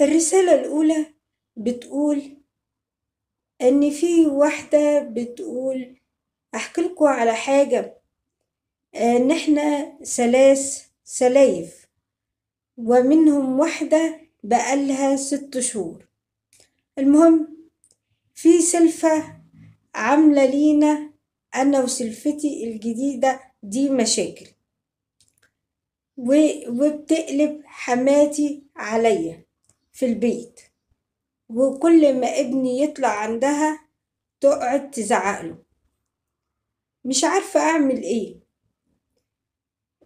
الرسالة الأولى بتقول إن في واحدة بتقول أحكي لكم على حاجة، إن إحنا سلايف، ومنهم واحدة بقالها 6 شهور. المهم في سلفة عاملة لينا أنا وسلفتي الجديدة دي مشاكل، وبتقلب حماتي عليا في البيت، وكل ما ابني يطلع عندها تقعد تزعقله. مش عارفة أعمل إيه.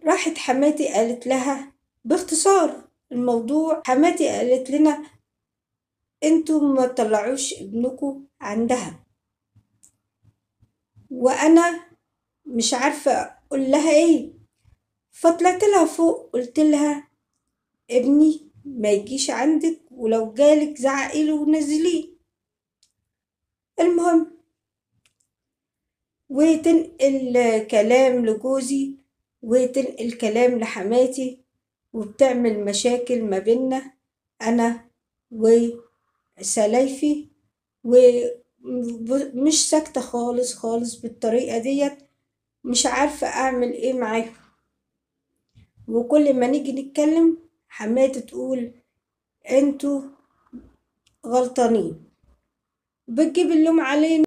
راحت حماتي قالت لها باختصار الموضوع، حماتي قالت لنا انتوا ما تطلعوش ابنكم عندها، وأنا مش عارفة أقول لها إيه. فطلعت لها فوق قلت لها ابني ما يجيش عندك، ولو جالك زعقيله ونزليه. المهم وتنقل كلام لجوزي وتنقل كلام لحماتي، وبتعمل مشاكل ما بينا أنا وسلايفي، ومش ساكتة خالص خالص بالطريقة ديت. مش عارفة أعمل إيه معاهم، وكل ما نيجي نتكلم حماتي تقول انتوا غلطانين، بتجيب اللوم علينا.